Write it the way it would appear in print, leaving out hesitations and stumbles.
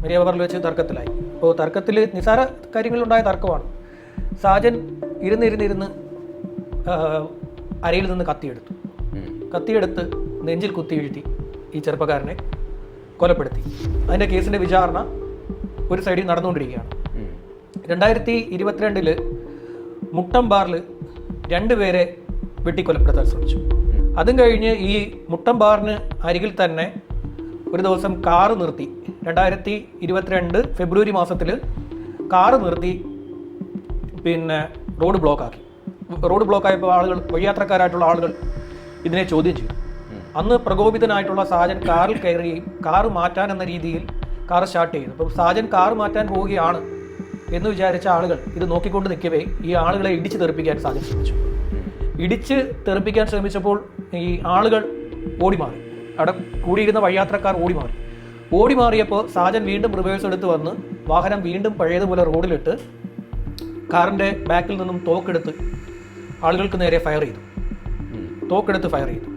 Maria ബാറിൽ വെച്ച് തർക്കത്തിലായി. അപ്പോൾ തർക്കത്തിൽ നിസാര കാര്യങ്ങളിലുണ്ടായ തർക്കമാണ്. സാജൻ ഇരുന്നിരുന്ന് അരയിൽ നിന്ന് കത്തിയെടുത്ത് നെഞ്ചിൽ കുത്തി വീഴ്ത്തി ഈ ചെറുപ്പക്കാരനെ കൊലപ്പെടുത്തി. അതിൻ്റെ കേസിൻ്റെ വിചാരണ ഒരു സൈഡിൽ നടന്നുകൊണ്ടിരിക്കുകയാണ്. 2022 മുട്ടം ബാറിൽ 2 പേരെ വെട്ടിക്കൊലപ്പെടുത്താൻ ശ്രമിച്ചു. അതും കഴിഞ്ഞ് ഈ മുട്ടം ബാറിന് അരികിൽ തന്നെ ഒരു ദിവസം കാറ് നിർത്തി, 2022 ഫെബ്രുവരി മാസത്തിൽ കാറ് നിർത്തി പിന്നെ റോഡ് ബ്ലോക്കായപ്പോൾ ആളുകൾ, വഴിയാത്രക്കാരായിട്ടുള്ള ആളുകൾ ഇതിനെ ചോദ്യം ചെയ്തു. അന്ന് പ്രകോപിതനായിട്ടുള്ള സാജൻ കാറിൽ കയറുകയും കാറ് മാറ്റാൻ എന്ന രീതിയിൽ കാർ സ്റ്റാർട്ട് ചെയ്തു. അപ്പോൾ സാജൻ കാറ് മാറ്റാൻ പോവുകയാണ് എന്ന് വിചാരിച്ച ആളുകൾ ഇത് നോക്കിക്കൊണ്ട് നിൽക്കവേ ഈ ആളുകളെ ഇടിച്ച് തെറിപ്പിക്കാൻ സാജൻ ശ്രമിച്ചു. ഇടിച്ച് തെറിപ്പിക്കാൻ ശ്രമിച്ചപ്പോൾ ഈ ആളുകൾ ഓടിമാറി, അവിടെ കൂടിയിരുന്ന വഴിയാത്രക്കാർ ഓടിമാറിയപ്പോൾ സാജൻ വീണ്ടും റിവേഴ്സ് എടുത്ത് വന്ന് വാഹനം വീണ്ടും പഴയതുപോലെ റോഡിലിട്ട് കാറിൻ്റെ ബാക്കിൽ നിന്നും തോക്കെടുത്ത് ആളുകൾക്ക് നേരെ ഫയർ ചെയ്തു.